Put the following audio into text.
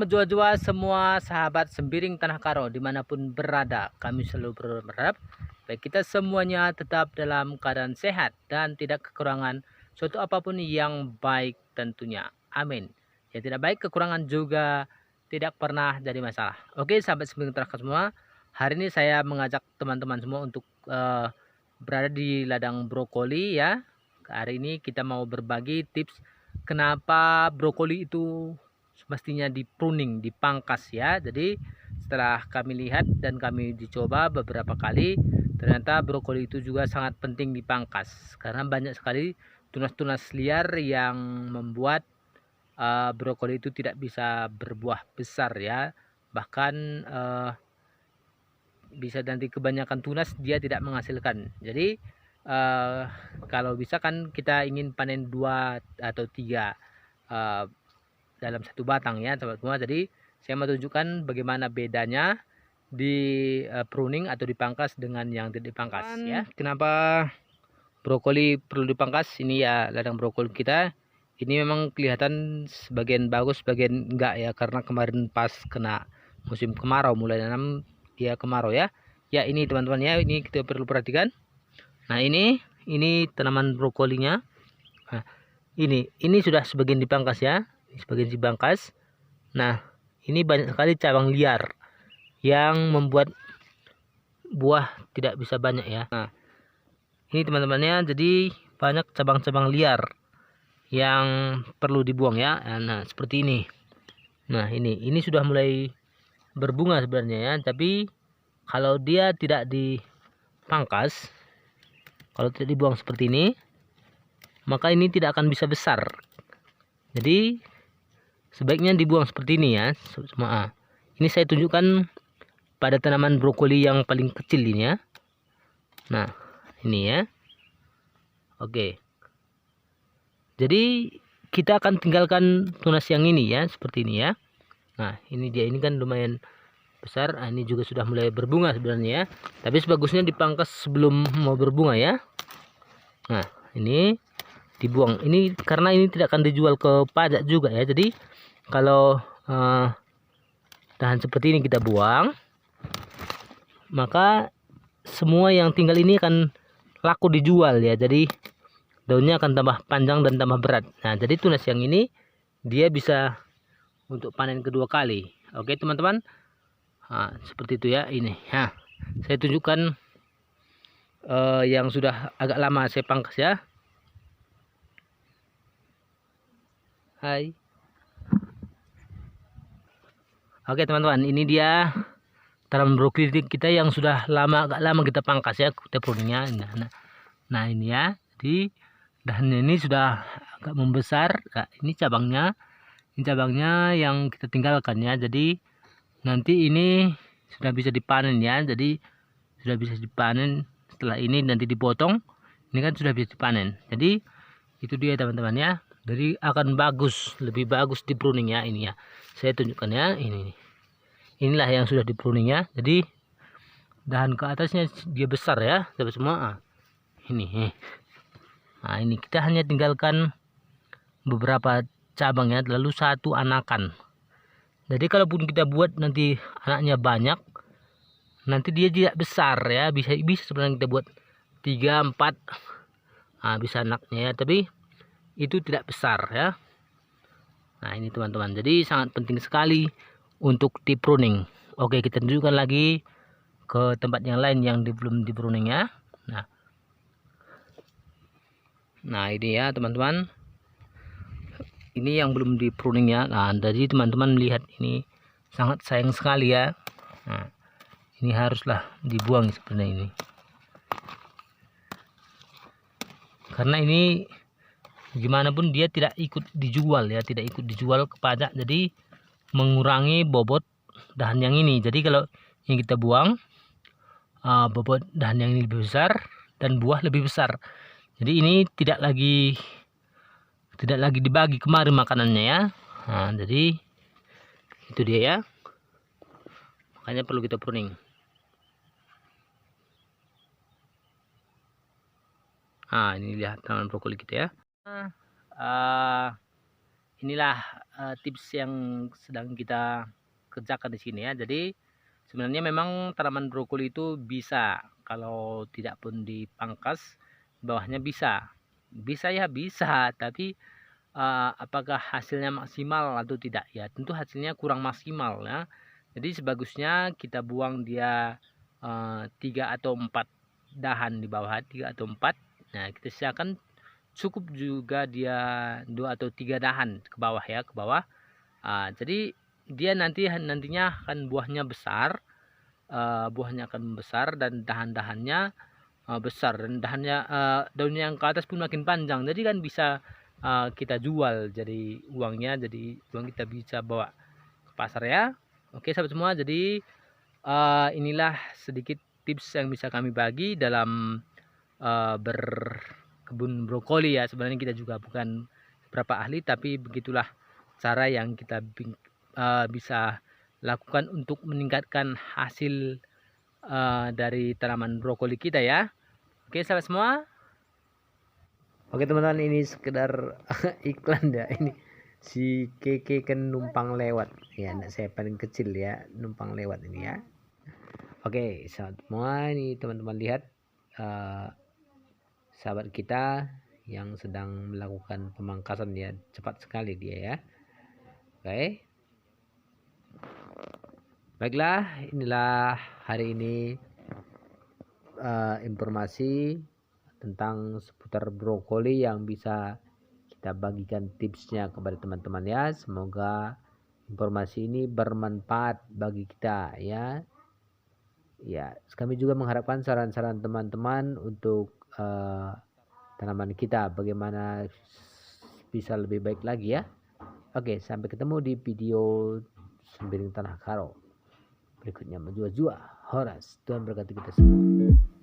menjua-jua semua sahabat Sembiring Tanah Karo dimanapun berada. Kami selalu berharap baik kita semuanya tetap dalam keadaan sehat dan tidak kekurangan suatu apapun yang baik tentunya. Amin. Yang tidak baik kekurangan juga tidak pernah jadi masalah. Oke sahabat Sembiring Tanah Karo semua, hari ini saya mengajak teman-teman semua untuk berada di ladang brokoli ya. Hari ini kita mau berbagi tips kenapa brokoli itu semestinya di pruning, dipangkas ya. Jadi setelah kami lihat dan kami dicoba beberapa kali, ternyata brokoli itu juga sangat penting dipangkas karena banyak sekali tunas-tunas liar yang membuat brokoli itu tidak bisa berbuah besar ya. Bahkan bisa nanti kebanyakan tunas dia tidak menghasilkan. Jadi kalau bisa kan kita ingin panen 2 atau 3 dalam satu batang ya sahabat semua. Jadi saya mau tunjukkan bagaimana bedanya di pruning atau dipangkas dengan yang tidak dipangkas ya. Kenapa brokoli perlu dipangkas? Ini ya ladang brokoli kita. Ini memang kelihatan sebagian bagus, sebagian enggak ya, karena kemarin pas kena musim kemarau, mulai nanam dia kemarau ya. Ya ini teman-teman ya, ini kita perlu perhatikan. Nah ini tanaman brokolinya. Nah, ini sudah sebagian dipangkas ya, sebagian dipangkas. Nah ini banyak sekali cabang liar yang membuat buah tidak bisa banyak ya. Nah ini teman-temannya, jadi banyak cabang-cabang liar yang perlu dibuang ya. Nah seperti ini. Nah ini sudah mulai berbunga sebenarnya ya, tapi kalau dia tidak dipangkas, kalau tidak dibuang seperti ini, maka ini tidak akan bisa besar. Jadi sebaiknya dibuang seperti ini ya semua. Ini saya tunjukkan pada tanaman brokoli yang paling kecil ini ya. Nah ini ya. Oke, jadi kita akan tinggalkan tunas yang ini ya, seperti ini ya. Nah ini dia, ini kan lumayan besar. Nah, ini juga sudah mulai berbunga sebenarnya ya, tapi sebagusnya dipangkas sebelum mau berbunga ya. Nah ini dibuang, ini karena ini tidak akan dijual ke pajak juga ya. Jadi kalau dahan seperti ini kita buang, maka semua yang tinggal ini akan laku dijual ya. Jadi daunnya akan tambah panjang dan tambah berat. Nah jadi tunas yang ini dia bisa untuk panen kedua kali. Oke teman-teman, nah, seperti itu ya. Ini ya, saya tunjukkan yang sudah agak lama saya pangkas ya. Hai. Oke teman-teman, ini dia tanaman brokoli kita yang sudah agak lama kita pangkas ya, kita pruningnya. Nah ini ya, jadi dahannya ini sudah agak membesar. Nah, ini cabangnya yang kita tinggalkan ya. Jadi nanti ini sudah bisa dipanen ya. Jadi sudah bisa dipanen. Setelah ini nanti dipotong, ini kan sudah bisa dipanen. Jadi itu dia teman-teman ya. Jadi akan bagus, lebih bagus di pruning ya. Ini ya, saya tunjukkan ya. Inilah yang sudah di pruning ya. Jadi dahan ke atasnya dia besar ya, sahabat semua. Ini. Nah ini kita hanya tinggalkan beberapa cabang ya, lalu satu anakan. Jadi kalaupun kita buat nanti anaknya banyak, nanti dia tidak besar ya. Bisa sebenarnya kita buat 3, 4, nah, bisa anaknya ya, tapi itu tidak besar ya. Nah ini teman-teman, jadi sangat penting sekali untuk di pruning. Oke, kita tunjukkan lagi ke tempat yang lain yang belum di pruning ya. Nah ini ya teman-teman, ini yang belum di pruning ya. Nah jadi teman-teman melihat ini sangat sayang sekali ya. Nah ini haruslah dibuang sebenarnya ini, karena ini gimana pun dia tidak ikut dijual ya, tidak ikut dijual ke pajak. Jadi mengurangi bobot dahan yang ini. Jadi kalau yang kita buang, bobot dahan yang ini lebih besar dan buah lebih besar. Jadi ini tidak lagi dibagi kemarin makanannya ya. Nah jadi itu dia ya, makanya perlu kita pruning. Nah ini lihat tanaman brokoli kita ya. inilah tips yang sedang kita kerjakan di sini ya. Jadi sebenarnya memang tanaman brokoli itu bisa, kalau tidak pun dipangkas, bawahnya bisa. Bisa ya bisa, tapi apakah hasilnya maksimal atau tidak ya? Tentu hasilnya kurang maksimal ya. Jadi sebagusnya kita buang dia 3 atau 4 dahan di bawah, 3 atau 4. Nah, kita sisakan cukup juga dia 2 atau 3 dahan ke bawah ya, ke bawah. Jadi dia nantinya akan buahnya besar, buahnya akan besar dan dahan-dahannya besar, dan daunnya yang ke atas pun makin panjang. Jadi kan bisa kita jual, jadi uangnya, jadi uang kita bisa bawa ke pasar ya. Oke sahabat semua, jadi inilah sedikit tips yang bisa kami bagi dalam berkebun brokoli ya. Sebenarnya kita juga bukan berapa ahli, tapi begitulah cara yang kita bisa lakukan untuk meningkatkan hasil dari tanaman brokoli kita ya. Oke sahabat semua. Oke teman-teman, ini sekedar iklan ya. Ini si Keke kan numpang lewat ya, anak saya paling kecil ya, numpang lewat ini ya. Oke sahabat semua, ini teman-teman lihat sahabat kita yang sedang melakukan pemangkasan ya, cepat sekali dia ya. Oke, baiklah, inilah hari ini informasi tentang seputar brokoli yang bisa kita bagikan tipsnya kepada teman-teman ya. Semoga informasi ini bermanfaat bagi kita ya. Ya, kami juga mengharapkan saran-saran teman-teman untuk tanaman kita bagaimana bisa lebih baik lagi ya. Oke, sampai ketemu di video Sembiring Tanah Karo berikutnya. Menjua-jua Horas, Tuhan berkati kita semua.